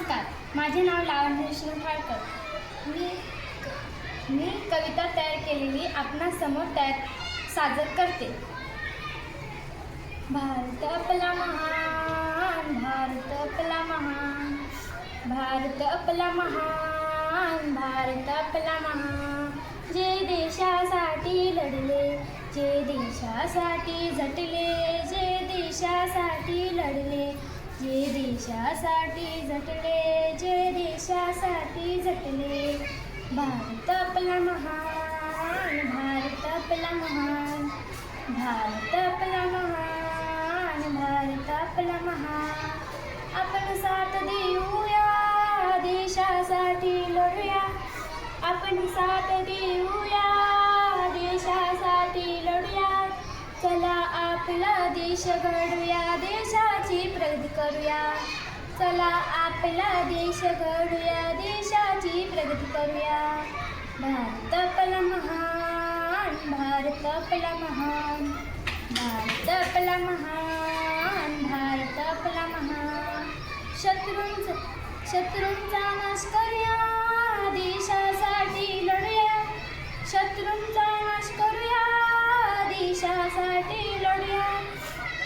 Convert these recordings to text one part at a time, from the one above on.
नमस्कार, माझे नाव लावण्य शिरफाडकर. मी कविता तयार केलेली आपणासमोर सादर करते. भारत आपला महान, भारत आपला महान, भारत आपला महान, भारत आपला महान. जे देशासाठी लढले, जे देशासाठी झटले, जे देशासाठी लढले, जे देशासाठी झटले, जे देशासाठी झटले. भारत आपला महान, भारत आपला महान, भारत आपला महान, भारत आपला महान. आपण साथ देऊया, देशासाठी लढूया. आपण साथ देऊया, देशासाठी लढूया. चला आपला देश घडूया, देशाची प्रगती करूया. चला आपला देश घडूया, देशाची प्रगती करूया. भारत आपला महान, भारत आपला महान, भारत आपला महान, भारत आपला महान. शत्रूंचा नाश करूया, देशासाठी लढूया. शत्रूंचा नाश करूया, देशासाठी लढूया.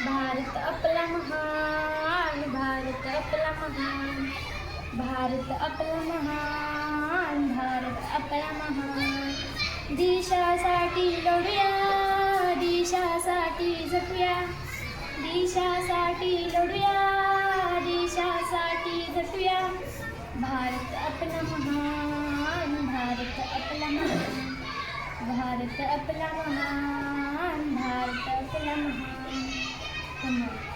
भारत आपला महान, भारत आपला महान, भारत आपला महान, भारत आपला महान. देशासाठी लढूया, देशासाठी झटूया. देशासाठी लढूया, देशासाठी झटूया. भारत आपला महान, भारत आपला महान, भारत आपला महान, भारत आपला महान. धन्यवाद.